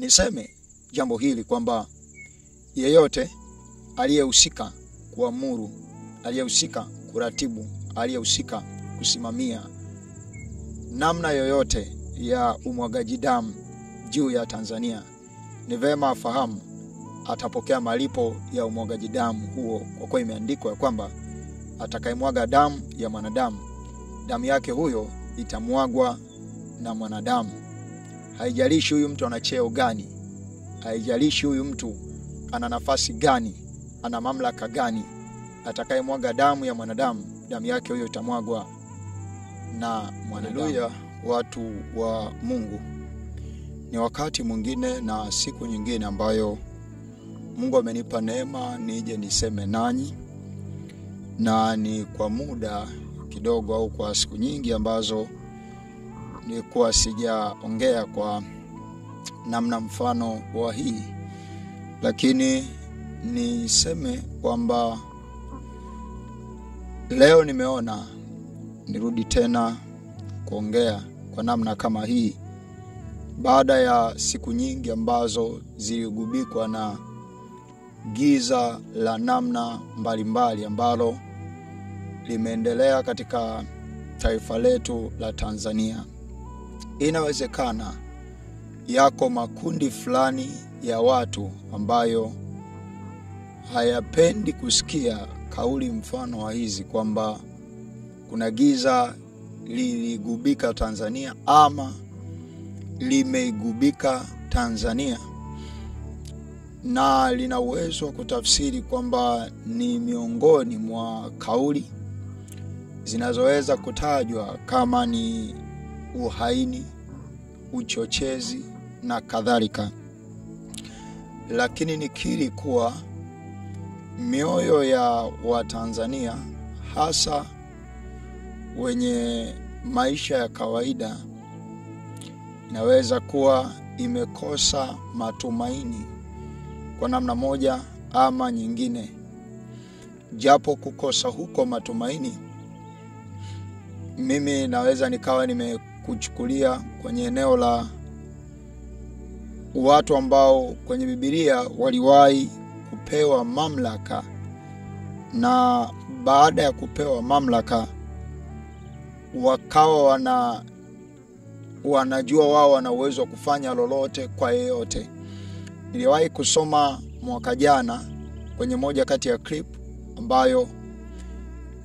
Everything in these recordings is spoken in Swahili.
niseme jambo hili kwamba yeyote aliyehusika kuamuru, aliyehusika kuratibu, aliyehusika kusimamia namna yoyote ya umwagaji damu juu ya Tanzania, ni vema afahamu atapokea malipo ya umwagaji damu huo, kwa kuwa imeandikwa ya kwamba atakayemwaga damu ya mwanadamu, damu yake huyo itamwagwa na mwanadamu. Haijalishi huyu mtu ana cheo gani, haijalishi huyu mtu ana nafasi gani, ana mamlaka gani, atakayemwaga damu ya mwanadamu, damu yake huyo itamwagwa na mwanadamu. Haleluya, watu wa Mungu. Ni wakati mwingine na siku nyingine ambayo Mungu amenipa neema nije niseme nanyi, na ni kwa muda kidogo au kwa siku nyingi ambazo nilikuwa sijaongea kwa namna mfano wa hii, lakini niseme kwamba leo nimeona nirudi tena kuongea kwa namna kama hii baada ya siku nyingi ambazo ziligubikwa na giza la namna mbalimbali ambalo limeendelea katika taifa letu la Tanzania. Inawezekana yako makundi fulani ya watu ambayo hayapendi kusikia kauli mfano wa hizi kwamba kuna giza liligubika Tanzania ama limeigubika Tanzania, na lina uwezo wa kutafsiri kwamba ni miongoni mwa kauli zinazoweza kutajwa kama ni uhaini, uchochezi na kadhalika. Lakini nikiri kuwa mioyo ya Watanzania, hasa wenye maisha ya kawaida, inaweza kuwa imekosa matumaini kwa namna moja ama nyingine. Japo kukosa huko matumaini, mimi naweza nikawa nimekuchukulia kwenye eneo la watu ambao kwenye Biblia waliwahi kupewa mamlaka, na baada ya kupewa mamlaka wakawa wanajua wao wana uwezo wa kufanya lolote kwa yeyote. Niliwahi kusoma mwaka jana kwenye moja kati ya clip ambayo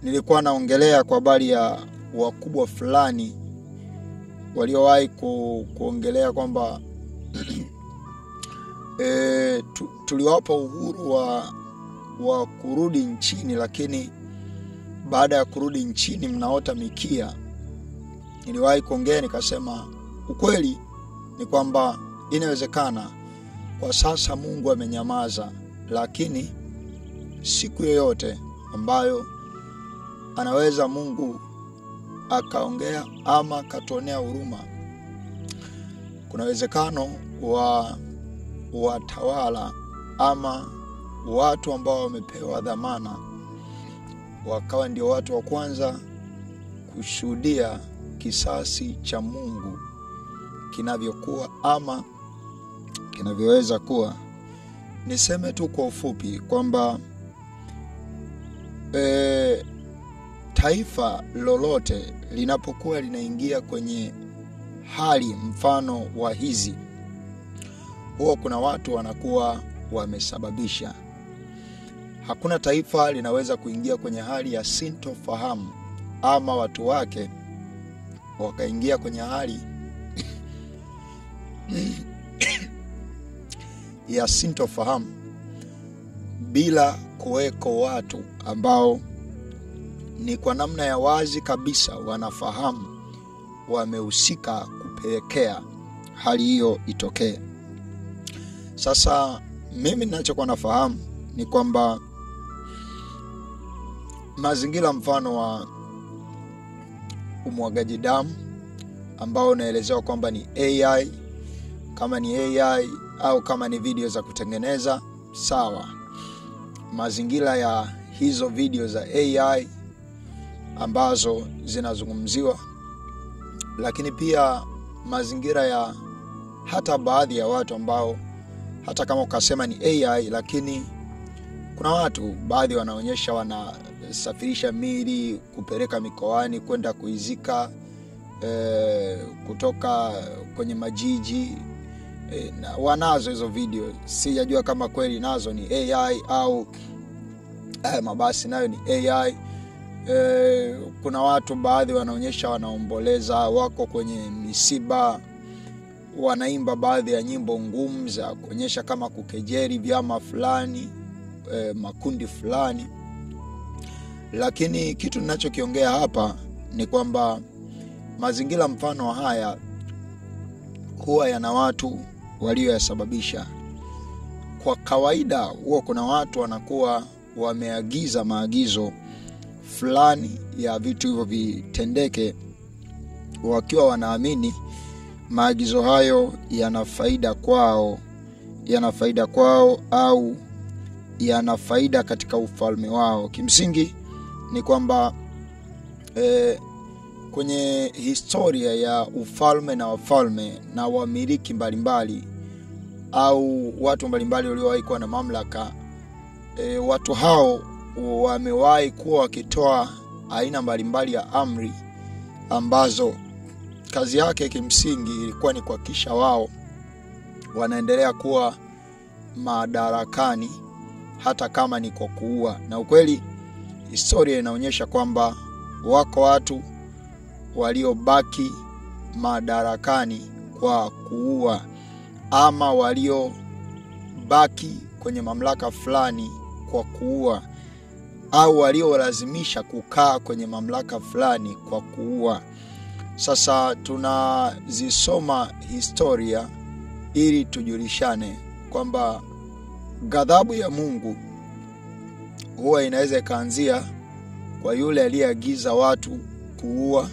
nilikuwa naongelea kwa habari ya wakubwa fulani waliowahi kuongelea kwamba tuliwapa uhuru wa kurudi nchini, lakini baada ya kurudi nchini mnaota mikia. Niliwahi kuongea nikasema ukweli ni kwamba inawezekana kwa sasa Mungu amenyamaza, lakini siku yoyote ambayo anaweza Mungu akaongea ama katuonea huruma, kuna uwezekano wa watawala ama watu ambao wamepewa dhamana wakawa ndio watu wa kwanza kushuhudia kisasi cha Mungu kinavyokuwa ama kinavyoweza kuwa. Niseme tu kwa ufupi kwamba taifa lolote linapokuwa linaingia kwenye hali mfano wa hizi, huwa kuna watu wanakuwa wamesababisha. Hakuna taifa linaweza kuingia kwenye hali ya sintofahamu ama watu wake wakaingia kwenye hali ya sintofahamu bila kuweko watu ambao ni kwa namna ya wazi kabisa wanafahamu wamehusika kupelekea hali hiyo itokee. Sasa mimi ninachokuwa nafahamu ni kwamba mazingira mfano wa umwagaji damu ambao unaelezewa kwamba ni AI, kama ni AI au kama ni video za kutengeneza, sawa. Mazingira ya hizo video za AI ambazo zinazungumziwa, lakini pia mazingira ya hata baadhi ya watu ambao hata kama ukasema ni AI, lakini kuna watu baadhi wanaonyesha wanasafirisha mili kupeleka mikoani kwenda kuizika kutoka kwenye majiji na wanazo hizo video. Sijajua kama kweli nazo ni AI au mabasi nayo ni AI. Kuna watu baadhi wanaonyesha wanaomboleza, wako kwenye misiba, wanaimba baadhi ya nyimbo ngumu za kuonyesha kama kukejeli vyama fulani, makundi fulani. Lakini kitu ninachokiongea hapa ni kwamba mazingira mfano haya huwa yana watu walioyasababisha. Kwa kawaida huwa kuna watu wanakuwa wameagiza maagizo fulani ya vitu hivyo vitendeke, wakiwa wanaamini maagizo hayo yana faida kwao au yana faida katika ufalme wao. Kimsingi ni kwamba kwenye historia ya ufalme na wafalme na wamiliki mbalimbali au watu mbalimbali waliowahi kuwa na mamlaka, watu hao wamewahi kuwa wakitoa aina mbalimbali ya amri ambazo kazi yake kimsingi ilikuwa ni kuhakikisha wao wanaendelea kuwa madarakani hata kama ni kwa kuua. Na ukweli historia inaonyesha kwamba wako watu waliobaki madarakani kwa kuua, ama waliobaki kwenye mamlaka fulani kwa kuua, au waliolazimisha kukaa kwenye mamlaka fulani kwa kuua. Sasa tunazisoma historia ili tujulishane kwamba ghadhabu ya Mungu huwa inaweza kaanzia kwa yule aliyeagiza watu kuua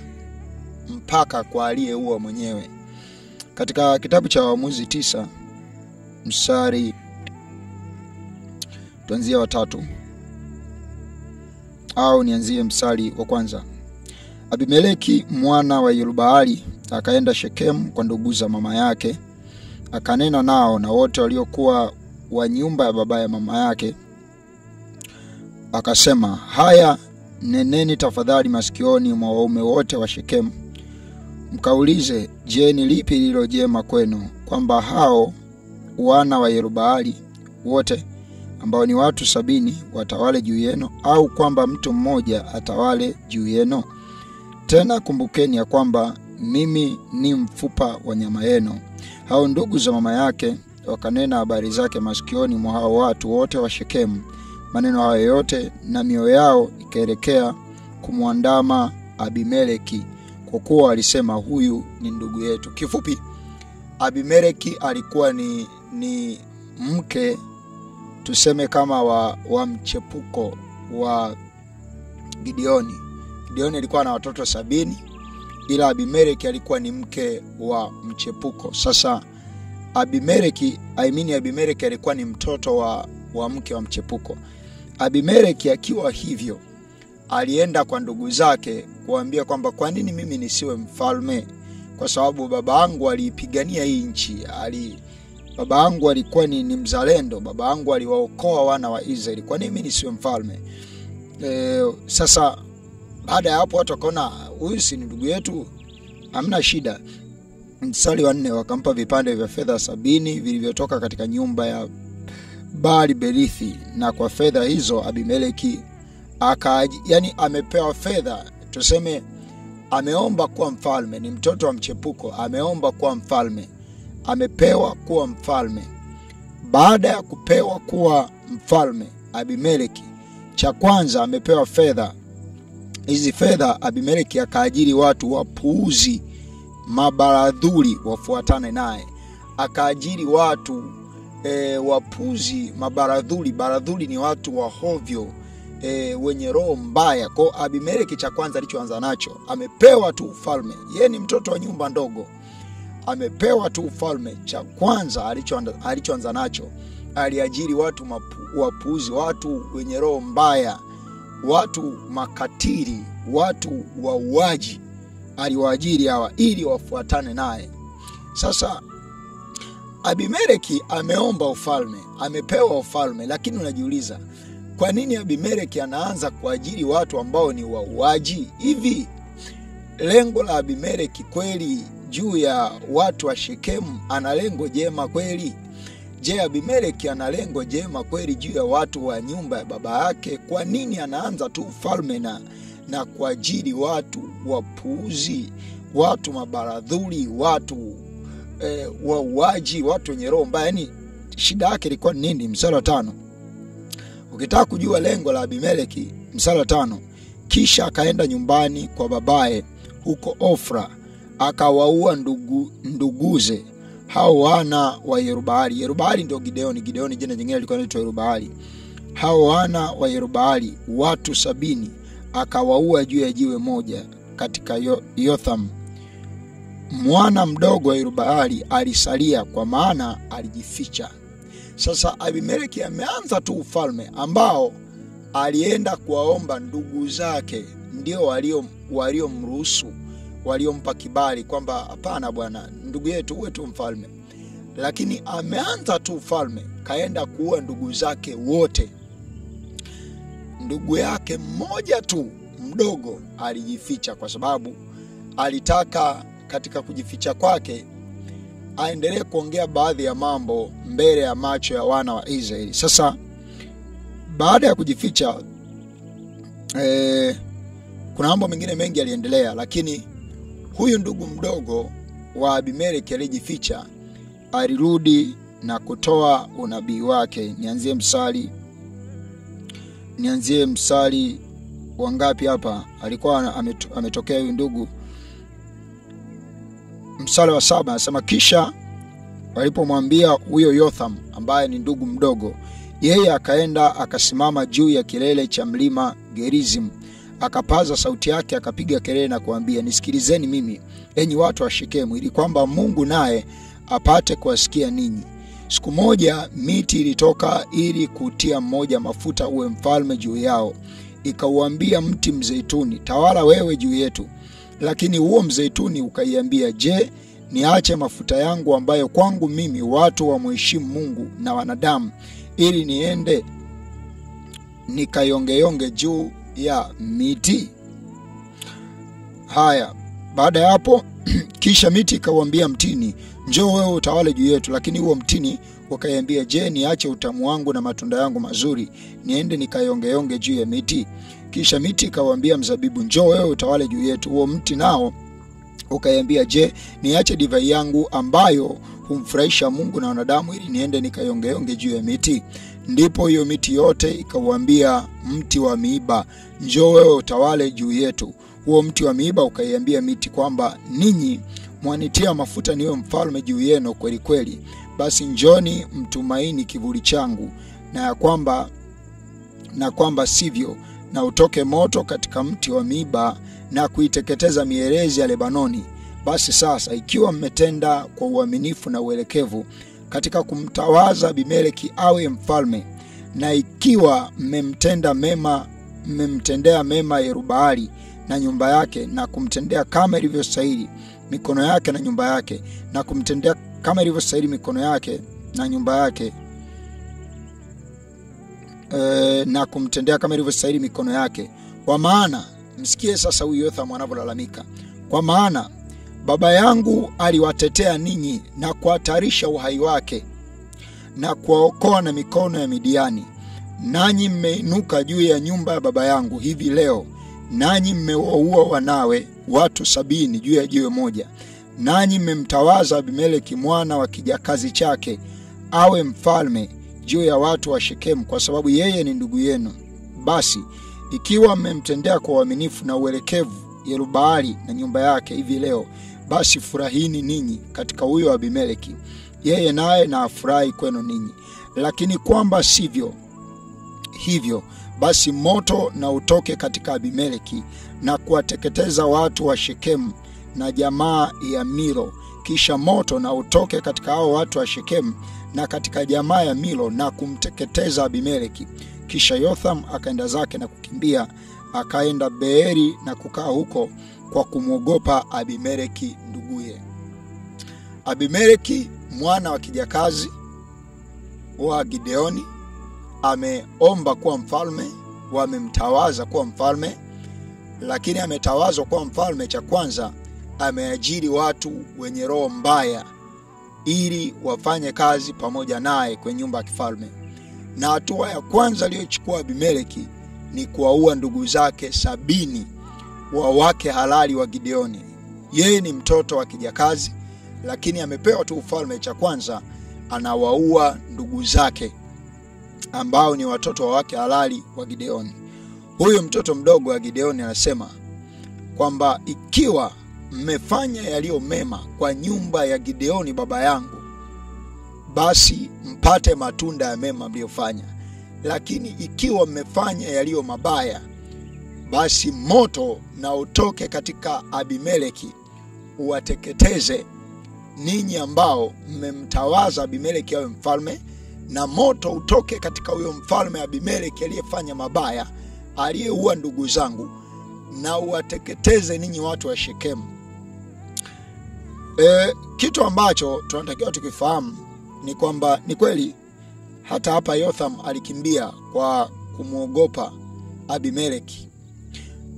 mpaka kwa aliyeua mwenyewe. Katika kitabu cha Waamuzi 9 mstari tuanzie wa 3 au nianzie mstari wa kwanza. Abimeleki mwana wa Yerubbaali akaenda Shekemu kwa ndugu za mama yake, akanena nao na wote waliokuwa wa nyumba ya baba ya mama yake, akasema, haya, neneni tafadhali masikioni mwa waume wote wa Shekemu, mkaulize, je, ni lipi lililo jema kwenu, kwamba hao wana wa Yerubbaali wote ambao ni watu 70 watawale juu yenu, au kwamba mtu mmoja atawale juu yenu? Tena kumbukeni ya kwamba mimi ni mfupa wa nyama yenu. Hao ndugu za mama yake wakanena habari zake masikioni mwa hao watu wote wa Shekemu maneno hayo yote, na mioyo yao ikaelekea kumwandama Abimeleki, kwa kuwa alisema, huyu ni ndugu yetu. Kifupi, Abimeleki alikuwa ni mke tuseme kama wa mchepuko wa Gideoni. Gideoni alikuwa na watoto 70, ila Abimeleki alikuwa ni mke wa mchepuko. Sasa Abimeleki alikuwa ni mtoto wa mke wa mchepuko. Abimeleki akiwa hivyo alienda kwa ndugu zake kuambia kwamba kwa nini mimi nisiwe mfalme, kwa sababu baba yangu aliipigania hii nchi, baba yangu alikuwa ni mzalendo, baba yangu aliwaokoa wana wa Israeli, kwa nini mimi nisiwe mfalme? Sasa baada ya hapo watu wakaona huyu si ndugu yetu, hamna shida. Mstari wa 4, wakampa vipande vya fedha 70 vilivyotoka katika nyumba ya Baali Berithi, na kwa fedha hizo Abimeleki amepewa fedha, tuseme ameomba kuwa mfalme, ni mtoto wa mchepuko, ameomba kuwa mfalme, amepewa kuwa mfalme. Baada ya kupewa kuwa mfalme Abimeleki, cha kwanza amepewa fedha. Hizi fedha Abimeleki akaajiri watu wapuuzi, mabaradhuli wafuatane naye. Akaajiri watu wapuuzi, mabaradhuli. Baradhuli ni watu wa hovyo, wenye roho mbaya. Kwa Abimeleki cha kwanza alichoanza nacho, amepewa tu ufalme. Yeye ni mtoto wa nyumba ndogo, amepewa tu ufalme. Cha kwanza alichoanza nacho, aliajiri watu wapuuzi, watu wenye roho mbaya, watu makatili, watu wauaji. Aliwaajiri hawa ili wafuatane naye. Sasa Abimeleki ameomba ufalme, amepewa ufalme, lakini unajiuliza kwa nini Abimeleki anaanza kuajiri watu ambao ni wauaji? Hivi lengo la Abimeleki kweli juu ya watu wa Shekemu ana lengo jema kweli? Je, Abimeleki ana lengo jema kweli juu ya watu wa nyumba ya baba yake? Kwa nini anaanza tu ufalme na kuajiri watu wapuuzi, watu mabaradhuli, watu wauaji, watu wenye roho mbaya? Yani shida yake ilikuwa nini? Mstari wa 5. Ukitaka kujua lengo la Abimeleki, mstari wa 5, kisha akaenda nyumbani kwa babaye huko Ofra, akawaua nduguze hao wana wa Yerubaali. Yerubaali ndio Gideoni. Gideoni jina jingine lilikuwa linaitwa Yerubaali. Hao wana wa Yerubaali watu 70 akawaua juu ya jiwe moja katika Yotham. Mwana mdogo wa Yerubaali alisalia, kwa maana alijificha. Sasa Abimeleki ameanza tu ufalme ambao alienda kuwaomba ndugu zake, ndio waliomruhusu, waliompa kibali kwamba hapana bwana, ndugu yetu uwe tu mfalme. Lakini ameanza tu ufalme, kaenda kuua ndugu zake wote. Ndugu yake mmoja tu mdogo alijificha, kwa sababu alitaka katika kujificha kwake aendelee kuongea baadhi ya mambo mbele ya macho ya wana wa Israeli. Sasa baada ya kujificha kuna mambo mengine mengi yaliendelea, lakini huyu ndugu mdogo wa Abimeleki alijificha alirudi na kutoa unabii wake. Nianzie msali wangapi hapa? Alikuwa ametokea huyu ndugu. Msali wa 7 anasema, kisha walipomwambia huyo Yotham ambaye ni ndugu mdogo, yeye akaenda akasimama juu ya kilele cha mlima Gerizim, akapaza sauti yake, akapiga kelele na kuambia, nisikilizeni mimi enyi watu wa Shekemu, ili kwamba Mungu naye apate kuwasikia ninyi. Siku moja miti ilitoka ili kutia mmoja mafuta uwe mfalme juu yao. Ikauambia mti mzeituni, tawala wewe juu yetu. Lakini huo mzeituni ukaiambia, je, niache mafuta yangu ambayo kwangu mimi watu wa mheshimu Mungu na wanadamu, ili niende nikayongeyonge juu ya miti? Haya, baada ya hapo kisha miti ikauambia mtini, njoo wewe utawale juu yetu. Lakini huo mtini ukaiambia, je, niache utamu wangu na matunda yangu mazuri, niende nikayongeyonge juu ya miti? Kisha miti ikauambia mzabibu, njoo wewe utawale juu yetu. Huo mti nao ukaiambia, je, niache divai yangu ambayo humfurahisha Mungu na wanadamu, ili niende nikayongeyonge juu ya miti? Ndipo hiyo miti yote ikauambia mti wa miiba, njoo wewe utawale juu yetu. Huo mti wa miiba ukaiambia miti kwamba, ninyi mwanitia mafuta niwe mfalme juu yenu kweli kweli, basi njoni mtumaini kivuli changu, na kwamba sivyo, na utoke moto katika mti wa miiba na kuiteketeza mierezi ya Lebanoni. Basi sasa, ikiwa mmetenda kwa uaminifu na uelekevu katika kumtawaza Abimeleki awe mfalme, na ikiwa mmemtendea mema Yerubaali na nyumba yake, na kumtendea kama ilivyostahili mikono yake na nyumba yake, na kumtendea kama ilivyostahili mikono yake na nyumba yake, na kumtendea kama ilivyostahili mikono yake. Kwa maana, msikie sasa huyu Yotham anavyolalamika, kwa maana baba yangu aliwatetea ninyi na kuhatarisha uhai wake na kuwaokoa na mikono ya Midiani, nanyi mmeinuka juu ya nyumba ya baba yangu hivi leo, nanyi mmewaua wanawe watu 70 juu ya jiwe moja, nanyi mmemtawaza Abimeleki mwana wa kijakazi chake awe mfalme juu ya watu wa Shekemu, kwa sababu yeye ni ndugu yenu. Basi ikiwa mmemtendea kwa uaminifu na uelekevu Yerubaali na nyumba yake hivi leo, basi furahini ninyi katika huyo Abimeleki, yeye naye na afurahi kwenu ninyi. Lakini kwamba sivyo hivyo, basi moto na utoke katika Abimeleki na kuwateketeza watu wa Shekemu na jamaa ya Milo. Kisha moto na utoke katika hao watu wa Shekemu na katika jamaa ya Milo na kumteketeza Abimeleki. Kisha Yotham akaenda zake na kukimbia, akaenda Beeri na kukaa huko kwa kumwogopa Abimeleki nduguye. Abimeleki mwana wa kijakazi wa Gideoni, ameomba kuwa mfalme, wamemtawaza kuwa mfalme, lakini ametawazwa kuwa mfalme, cha kwanza ameajiri watu wenye roho mbaya ili wafanye kazi pamoja naye kwenye nyumba ya kifalme. Na hatua ya kwanza aliyochukua Abimeleki ni kuwaua ndugu zake 70 wa wake halali wa Gideoni. Yeye ni mtoto wa kijakazi, lakini amepewa tu ufalme, cha kwanza anawaua ndugu zake ambao ni watoto wa wake halali wa Gideoni. Huyo mtoto mdogo wa Gideoni anasema kwamba ikiwa mmefanya yaliyo mema kwa nyumba ya Gideoni baba yangu, basi mpate matunda ya mema mliyofanya. Lakini ikiwa mmefanya yaliyo mabaya, basi moto na utoke katika Abimeleki uwateketeze ninyi ambao mmemtawaza Abimeleki awe mfalme, na moto utoke katika huyo mfalme Abimeleki aliyefanya mabaya, aliyeua ndugu zangu, na uwateketeze ninyi watu wa Shekemu. Kitu ambacho tunatakiwa tukifahamu ni kwamba ni kweli hata hapa Yotham alikimbia kwa kumuogopa Abimeleki.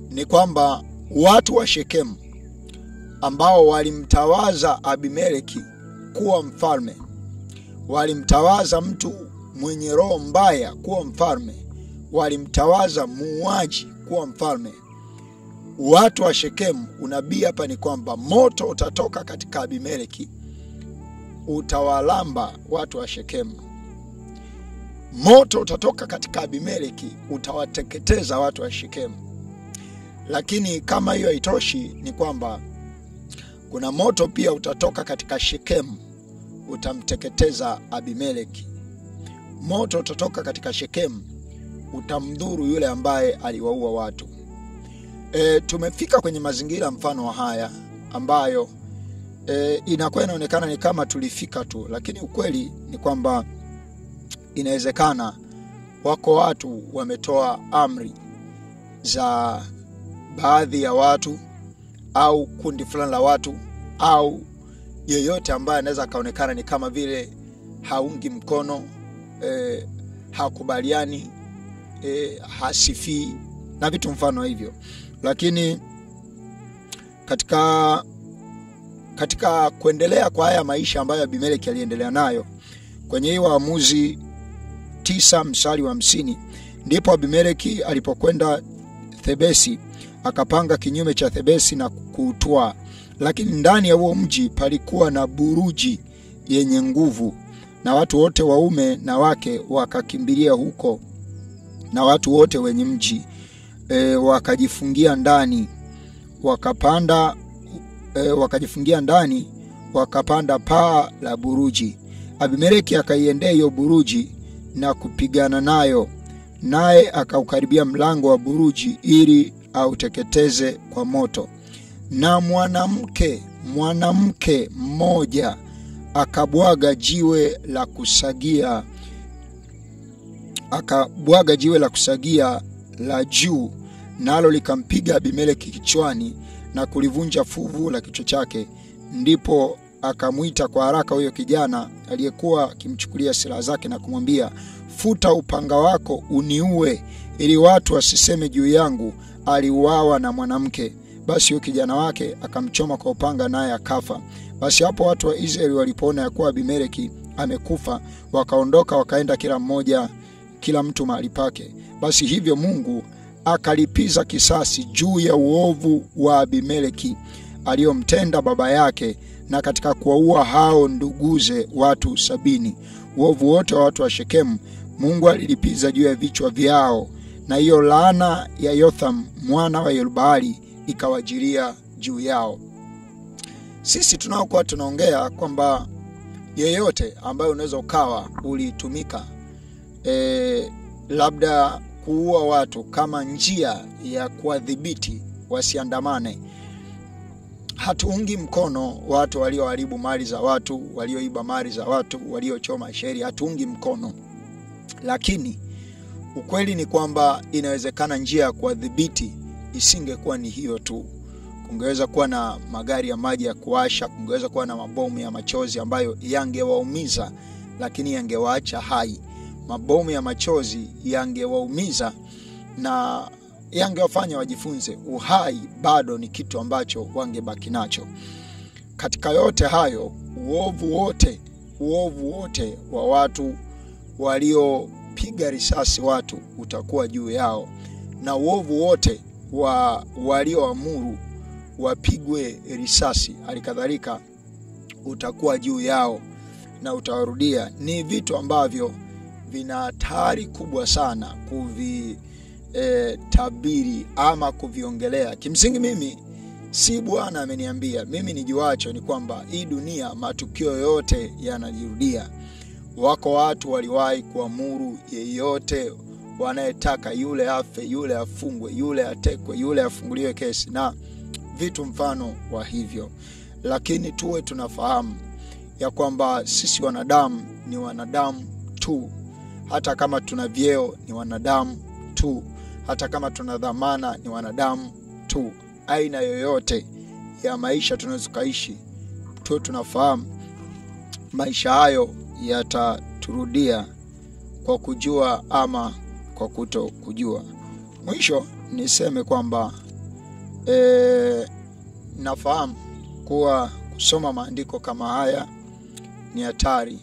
Ni kwamba watu wa Shekemu ambao walimtawaza Abimeleki kuwa mfalme, walimtawaza mtu mwenye roho mbaya kuwa mfalme, walimtawaza muuaji kuwa mfalme. Watu wa Shekemu, unabii hapa ni kwamba moto utatoka katika Abimeleki, utawalamba watu wa Shekemu. Moto utatoka katika Abimeleki, utawateketeza watu wa Shekemu. Lakini kama hiyo haitoshi, ni kwamba kuna moto pia utatoka katika Shekemu, utamteketeza Abimeleki. Moto utatoka katika Shekemu, utamdhuru yule ambaye aliwaua watu. Tumefika kwenye mazingira mfano wa haya ambayo inakuwa inaonekana ni kama tulifika tu, lakini ukweli ni kwamba inawezekana wako watu wametoa amri za baadhi ya watu au kundi fulani la watu au yeyote ambaye anaweza kaonekana ni kama vile haungi mkono, hakubaliani, hasifii na vitu mfano hivyo. Lakini katika kuendelea kwa haya maisha ambayo Abimeleki aliendelea nayo, kwenye hii Waamuzi 9 mstari wa 50, ndipo Abimeleki alipokwenda Thebesi akapanga kinyume cha Thebesi na kuutwaa. Lakini ndani ya huo mji palikuwa na buruji yenye nguvu, na watu wote waume na wake wakakimbilia huko, na watu wote wenye mji wakajifungia ndani, wakapanda paa la buruji. Abimeleki akaiendea hiyo buruji na kupigana nayo, naye akaukaribia mlango wa buruji ili auteketeze kwa moto. Na mwanamke mmoja akabwaga jiwe la kusagia la juu, nalo likampiga Abimeleki kichwani na kulivunja fuvu la kichwa chake. Ndipo akamwita kwa haraka huyo kijana aliyekuwa akimchukulia silaha zake na kumwambia, futa upanga wako uniue, ili watu wasiseme juu yangu aliuawa na mwanamke. Basi huyo kijana wake akamchoma kwa upanga, naye akafa. Basi hapo watu wa Israeli walipoona ya kuwa Abimeleki amekufa, wakaondoka wakaenda kila mtu mahali pake. Basi hivyo Mungu akalipiza kisasi juu ya uovu wa Abimeleki aliyomtenda baba yake, na katika kuwaua hao nduguze watu 70. Uovu wote wa watu wa Shekemu Mungu alilipiza juu ya vichwa vyao, na hiyo laana ya Yotham mwana wa Yerubali ikawajilia juu yao. Sisi tunaokuwa tunaongea kwamba yeyote ambaye unaweza ukawa ulitumika labda kuua watu kama njia ya kuwadhibiti wasiandamane, hatuungi mkono watu walioharibu mali za watu, walioiba mali za watu, waliochoma sheri, hatuungi mkono. Lakini ukweli ni kwamba inawezekana njia ya kuwadhibiti isingekuwa ni hiyo tu, kungeweza kuwa na magari ya maji ya kuwasha, kungeweza kuwa na mabomu ya machozi ambayo yangewaumiza lakini yangewaacha hai. Mabomu ya machozi yangewaumiza na yangewafanya wajifunze uhai bado ni kitu ambacho wangebaki nacho. Katika yote hayo, uovu wote wa watu waliopiga risasi watu utakuwa juu yao, na uovu wote wa walioamuru wapigwe risasi alikadhalika utakuwa juu yao na utawarudia. Ni vitu ambavyo vina hatari kubwa sana tabiri ama kuviongelea. Kimsingi mimi si Bwana ameniambia, mimi nijuacho ni kwamba hii dunia matukio yote yanajirudia. Wako watu waliwahi kuamuru yeyote wanayetaka, yule afe, yule afungwe, yule atekwe, yule afunguliwe kesi na vitu mfano wa hivyo. Lakini tuwe tunafahamu ya kwamba sisi wanadamu ni wanadamu tu. Hata kama tuna vyeo ni wanadamu tu. Hata kama tuna dhamana ni wanadamu tu. Aina yoyote ya maisha tunazokaishi, tuwe tunafahamu maisha hayo yataturudia kwa kujua ama kwa kuto kujua. Mwisho niseme kwamba nafahamu kuwa kusoma maandiko kama haya ni hatari.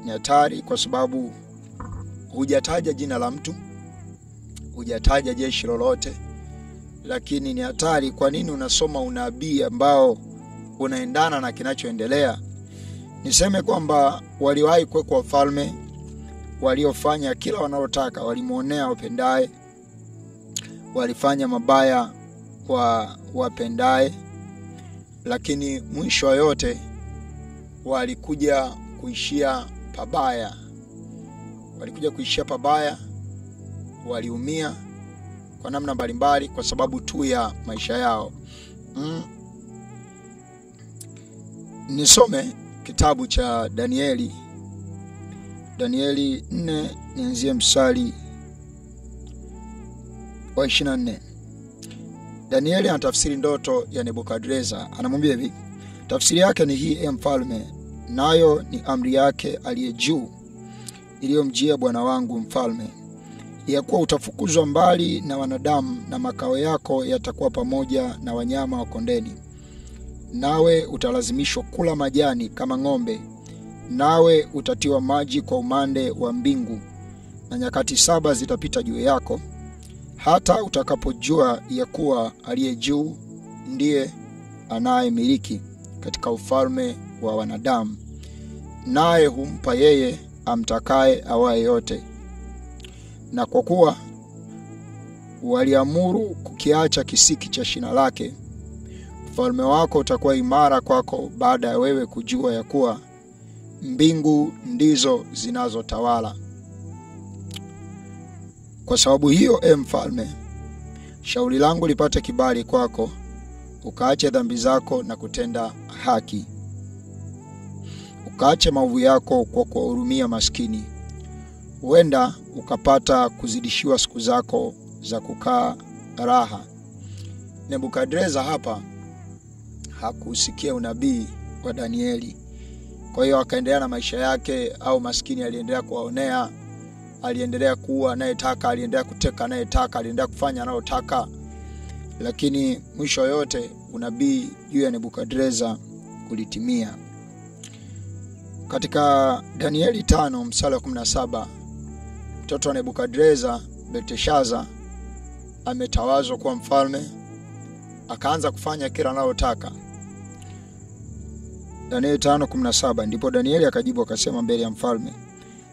Ni hatari kwa sababu hujataja jina la mtu, hujataja jeshi lolote, lakini ni hatari. Kwa nini unasoma unabii ambao unaendana na kinachoendelea? Niseme kwamba waliwahi kuwekwa wafalme waliofanya kila wanalotaka, walimuonea wapendaye, walifanya mabaya kwa wapendaye, lakini mwisho yote walikuja kuishia pabaya. Waliumia kwa namna mbalimbali kwa sababu tu ya maisha yao. Nisome kitabu cha Danieli 4 nianzie mstari wa 24. Danieli anatafsiri ndoto ya Nebukadreza. Anamwambia hivi: tafsiri yake ni hii, mfalme, nayo ni amri yake aliye juu iliyomjia bwana wangu mfalme, ya kuwa utafukuzwa mbali na wanadamu, na makao yako yatakuwa pamoja na wanyama wa kondeni. Nawe utalazimishwa kula majani kama ng'ombe, nawe utatiwa maji kwa umande wa mbingu, na nyakati 7 zitapita juu yako, hata utakapojua ya kuwa aliye juu ndiye anayemiliki katika ufalme wa wanadamu, naye humpa yeye amtakaye awaye yote. Na kwa kuwa waliamuru kukiacha kisiki cha shina lake, ufalme wako utakuwa imara kwako, baada ya wewe kujua ya kuwa mbingu ndizo zinazotawala. Kwa sababu hiyo, mfalme, shauri langu lipate kibali kwako, ukaache dhambi zako na kutenda haki, ukaache maovu yako kwa kuwahurumia maskini. Huenda ukapata kuzidishiwa siku zako za kukaa raha. Nebukadreza hapa hakusikia unabii wa Danieli. Kwa hiyo akaendelea na maisha yake, au maskini aliendelea kuwaonea, aliendelea kuua anayetaka, aliendelea kuteka anayetaka, aliendelea kufanya anayotaka. Lakini mwisho yote unabii juu ya Nebukadreza ulitimia. Katika Danieli 5 mstari wa 17, mtoto wa Nebukadreza, Belteshaza, ametawazwa kuwa mfalme, akaanza kufanya kila analotaka. Danieli 5:17, ndipo Danieli akajibu akasema mbele ya mfalme,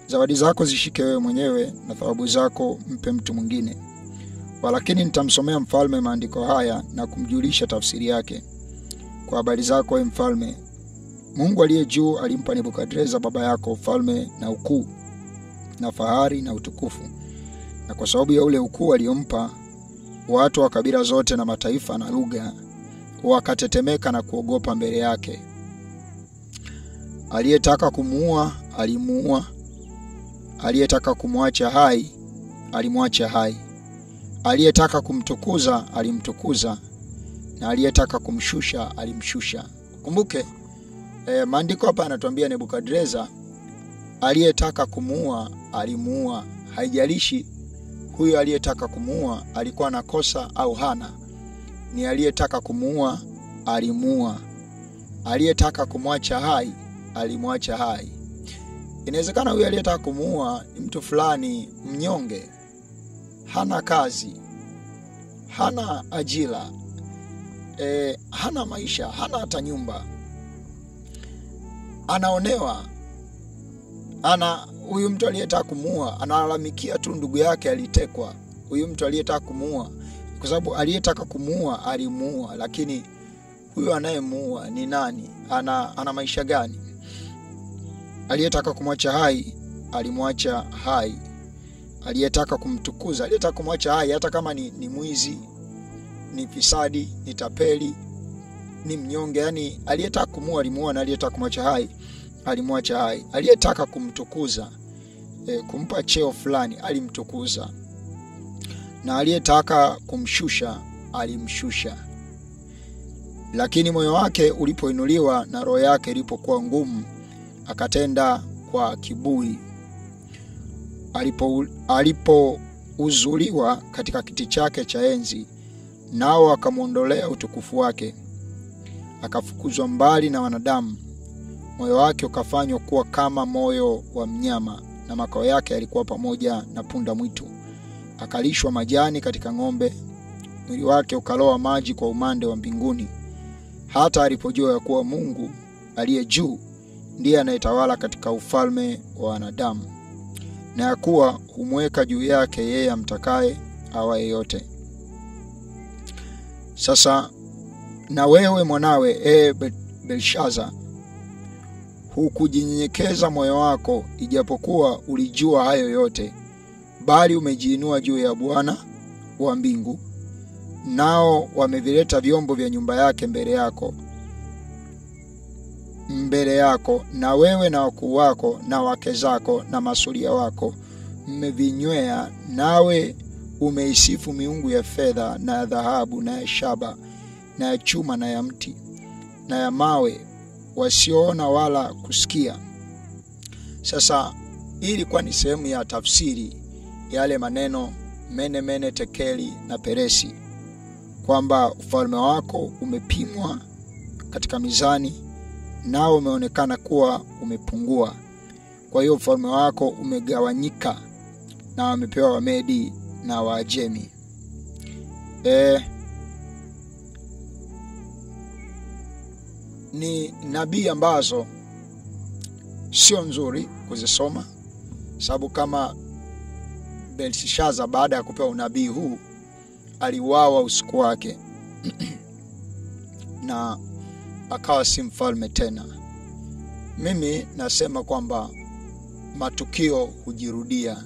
zawadi zako zishike wewe mwenyewe, na thawabu zako mpe mtu mwingine. Walakini nitamsomea mfalme maandiko haya na kumjulisha tafsiri yake. Kwa habari zako, mfalme, Mungu aliye juu alimpa Nebukadreza baba yako ufalme na ukuu na fahari na utukufu. Na kwa sababu ya ule ukuu aliyompa, watu wa kabila zote na mataifa na lugha wakatetemeka na kuogopa mbele yake. Aliyetaka kumuua alimuua, aliyetaka kumwacha hai alimwacha hai, aliyetaka kumtukuza alimtukuza, na aliyetaka kumshusha alimshusha. Kumbuke maandiko hapa yanatuambia Nebukadreza aliyetaka kumuua alimuua. Haijalishi huyo aliyetaka kumuua alikuwa na kosa au hana, ni aliyetaka kumuua alimuua. Aliyetaka kumwacha hai alimwacha hai. Inawezekana huyo aliyetaka kumuua ni mtu fulani mnyonge, hana kazi, hana ajira, hana maisha, hana hata nyumba, anaonewa. Huyu mtu aliyetaka kumuua analalamikia tu ndugu yake alitekwa. Huyu mtu aliyetaka kumuua, kwa sababu aliyetaka kumuua alimuua, lakini huyu anayemuua ni nani? Ana maisha gani? Aliyetaka kumwacha hai alimwacha hai. Aliyetaka kumtukuza, aliyetaka kumwacha hai, hata kama ni mwizi, ni fisadi, ni tapeli, ni mnyonge, yani aliyetaka kumuua alimuua, na aliyetaka kumwacha hai alimwacha hai. Aliyetaka kumtukuza, kumpa cheo fulani alimtukuza, na aliyetaka kumshusha alimshusha. Lakini moyo wake ulipoinuliwa na roho yake ilipokuwa ngumu, akatenda kwa kiburi. Alipouzuliwa katika kiti chake cha enzi, nao akamuondolea utukufu wake, akafukuzwa mbali na wanadamu. Moyo wake ukafanywa kuwa kama moyo wa mnyama, na makao yake yalikuwa pamoja na punda mwitu. Akalishwa majani katika ng'ombe, mwili wake ukaloa maji kwa umande wa mbinguni. Hata alipojua ya kuwa Mungu aliye juu ndiye anayetawala katika ufalme wa wanadamu, na ya kuwa humweka juu yake yeye amtakaye awaye yote. Sasa na wewe mwanawe, Belshaza, hukujinyenyekeza moyo wako, ijapokuwa ulijua hayo yote, bali umejiinua juu ya Bwana wa mbingu, nao wamevileta vyombo vya nyumba yake mbele yako, na wewe na wakuu wako na wake zako na masuria wako mmevinywea. Nawe umeisifu miungu ya fedha na ya dhahabu na ya shaba na ya chuma na ya mti na ya mawe, wasioona wala kusikia. Sasa hii ilikuwa ni sehemu ya tafsiri yale maneno mene mene tekeli na peresi, kwamba ufalme wako umepimwa katika mizani, nao umeonekana kuwa umepungua. Kwa hiyo ufalme wako umegawanyika, na wamepewa Wamedi na Waajemi. Ni nabii ambazo sio nzuri kuzisoma, sababu kama Belshaza baada ya kupewa unabii huu aliuawa usiku wake na akawa si mfalme tena. Mimi nasema kwamba matukio hujirudia,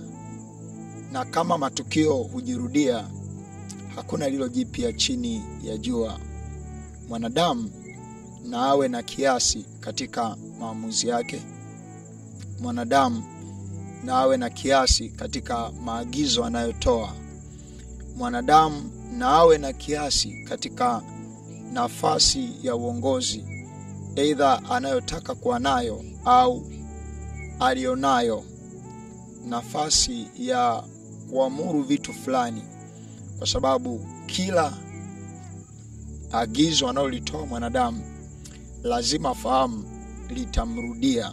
na kama matukio hujirudia, hakuna lilo jipya chini ya jua. Mwanadamu na awe na kiasi katika maamuzi yake. Mwanadamu na awe na kiasi katika maagizo anayotoa. Mwanadamu na awe na kiasi katika nafasi ya uongozi, aidha anayotaka kuwa nayo au alionayo, nafasi ya kuamuru vitu fulani, kwa sababu kila agizo analolitoa mwanadamu lazima fahamu litamrudia.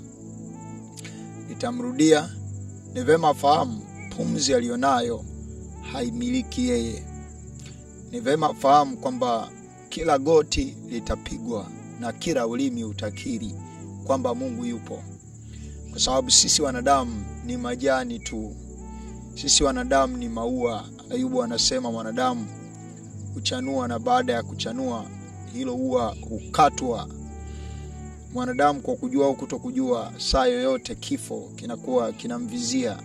Ni vema fahamu pumzi alionayo haimiliki yeye. Ni vema fahamu kwamba kila goti litapigwa na kila ulimi utakiri kwamba Mungu yupo, kwa sababu sisi wanadamu ni majani tu. Sisi wanadamu ni maua. Ayubu anasema mwanadamu huchanua, na baada ya kuchanua hilo ua hukatwa. Mwanadamu kwa kujua au kutokujua, saa yoyote kifo kinakuwa kinamvizia.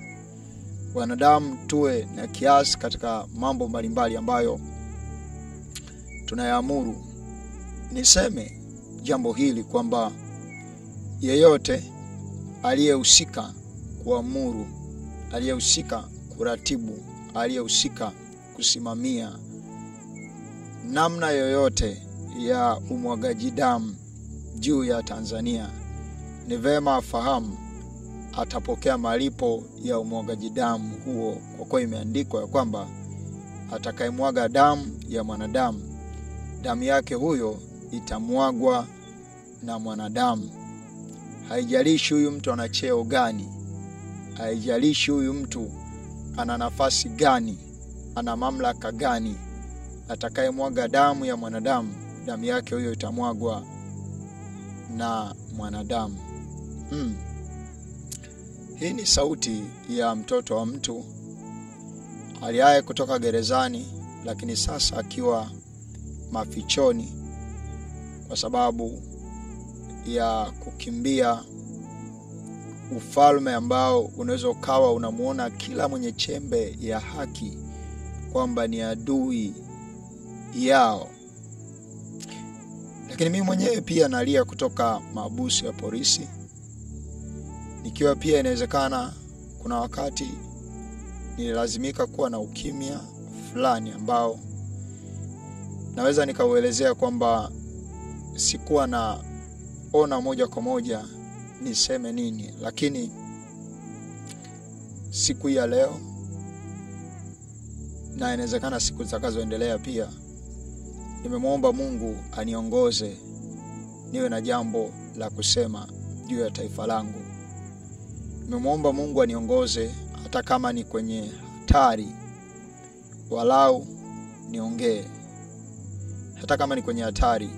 Wanadamu tuwe na kiasi katika mambo mbalimbali ambayo tunayaamuru. Niseme jambo hili kwamba yeyote aliyehusika kuamuru, aliyehusika kuratibu, aliyehusika kusimamia namna yoyote ya umwagaji damu juu ya Tanzania, ni vema afahamu atapokea malipo ya umwagaji damu huo, kwa kuwa imeandikwa ya kwamba atakayemwaga damu ya mwanadamu, damu yake huyo itamwagwa na mwanadamu. Haijalishi huyu mtu ana cheo gani, haijalishi huyu mtu ana nafasi gani, ana mamlaka gani, atakayemwaga damu ya mwanadamu, damu yake huyo itamwagwa na mwanadamu. Hii ni sauti ya mtoto wa mtu aliaye kutoka gerezani, lakini sasa akiwa mafichoni kwa sababu ya kukimbia ufalme ambao unaweza ukawa unamuona kila mwenye chembe ya haki kwamba ni adui yao. Lakini mimi mwenyewe pia nalia kutoka mahabusu ya polisi, nikiwa pia inawezekana kuna wakati nililazimika kuwa na ukimya fulani ambao naweza nikauelezea kwamba sikuwa na ona moja kwa moja niseme nini. Lakini siku ya leo, na inawezekana siku zitakazoendelea pia, nimemwomba Mungu aniongoze niwe na jambo la kusema juu ya taifa langu. Nimemwomba Mungu aniongoze hata kama ni kwenye hatari, walau niongee. Hata kama ni kwenye hatari,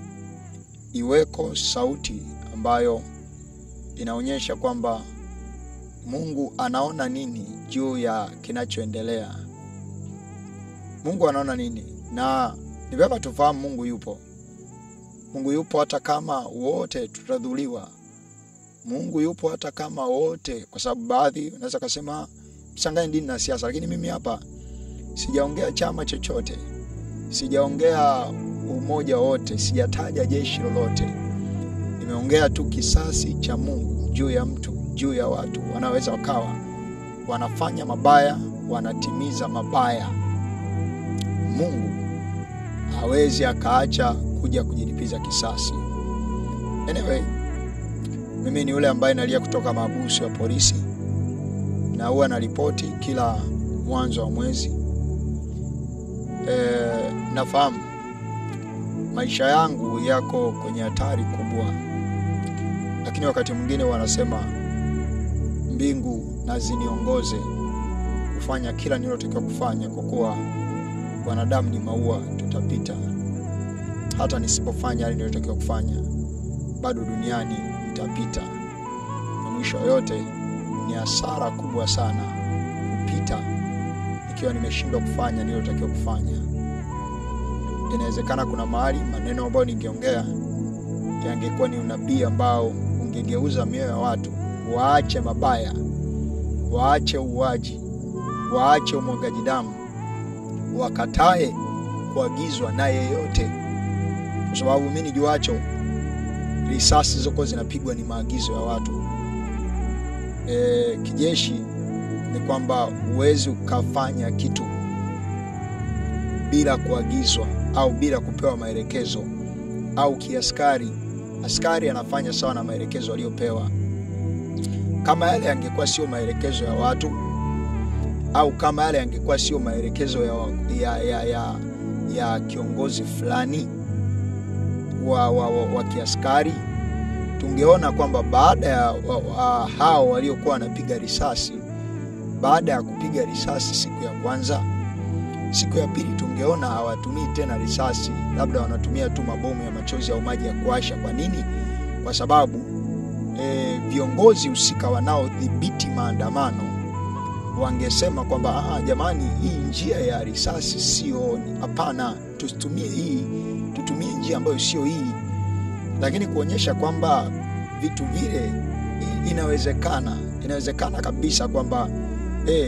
iweko sauti ambayo inaonyesha kwamba Mungu anaona nini juu ya kinachoendelea. Mungu anaona nini? Na ni vyema tufahamu Mungu yupo. Mungu yupo hata kama wote tutadhuliwa. Mungu yupo hata kama wote, kwa sababu baadhi unaweza kusema mchanganya dini na siasa, lakini mimi hapa sijaongea chama chochote, sijaongea umoja wote, sijataja jeshi lolote. Nimeongea tu kisasi cha Mungu juu ya mtu, juu ya watu wanaweza wakawa wanafanya mabaya, wanatimiza mabaya. Mungu hawezi akaacha kuja kujilipiza kisasi. Anyway, mimi ni yule ambaye nalia kutoka mahabusu ya polisi, na huwa naripoti kila mwanzo wa mwezi. Nafahamu maisha yangu yako kwenye hatari kubwa, lakini wakati mwingine wanasema mbingu na ziniongoze kufanya kila nilotakiwa kufanya, kwa kuwa wanadamu ni maua, tutapita. Hata nisipofanya yale nilotakiwa kufanya, bado duniani nitapita, na mwisho yote ni hasara kubwa sana kupita ikiwa nimeshindwa kufanya nilotakiwa kufanya. Inawezekana kuna mahali maneno ambayo ningeongea yangekuwa ni unabii ambao ungegeuza mioyo ya watu, waache mabaya, waache uwaji, waache umwagaji damu, wakatae kuagizwa na yeyote. Kwa sababu mimi nijuacho, risasi zoko zinapigwa ni maagizo ya watu. Kijeshi ni kwamba uwezi ukafanya kitu bila kuagizwa au bila kupewa maelekezo. Au kiaskari, askari anafanya sawa na maelekezo aliyopewa. Kama yale yangekuwa sio maelekezo ya watu, au kama yale yangekuwa sio maelekezo ya kiongozi fulani wa kiaskari, tungeona kwamba baada ya hao waliokuwa wanapiga risasi, baada ya kupiga risasi siku ya kwanza, siku ya pili tungeona hawatumii tena risasi, labda wanatumia tu mabomu ya machozi au maji ya kuasha. Kwa nini? Kwa sababu viongozi husika wanaodhibiti maandamano wangesema kwamba jamani, hii njia ya risasi sio, hapana, tusitumie hii, tutumie njia ambayo sio hii. Lakini kuonyesha kwamba vitu vile inawezekana kabisa kwamba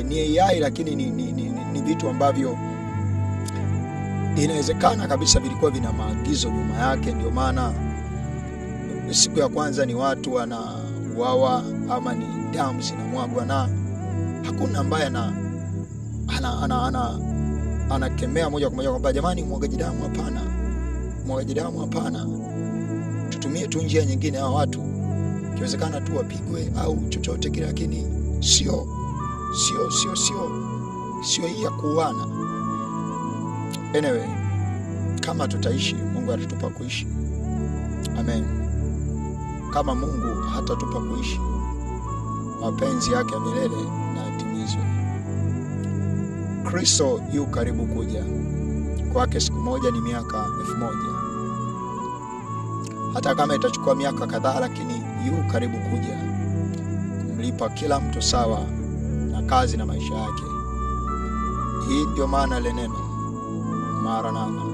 ni AI, lakini ni vitu ambavyo inawezekana kabisa vilikuwa vina maagizo nyuma yake. Ndio maana siku ya kwanza ni watu wanauawa ama ni damu zinamwagwa, na hakuna ambaye anakemea moja kwa moja kwamba jamani, mwagaji damu. Hapana. mwagaji damu, hapana. Tutumie tu njia nyingine, hao watu kiwezekana tu wapigwe au chochote kile, lakini sio hii ya kuuana. Anyway, kama tutaishi, Mungu atatupa kuishi. Amen. Kama Mungu hatatupa kuishi, mapenzi yake ya milele na yatimizwe. Kristo yu karibu kuja. Kwake siku moja ni miaka 1000. Hata kama itachukua miaka kadhaa, lakini yu karibu kuja kumlipa kila mtu sawa na kazi na maisha yake. Hii ndio maana ile neno Maranatha.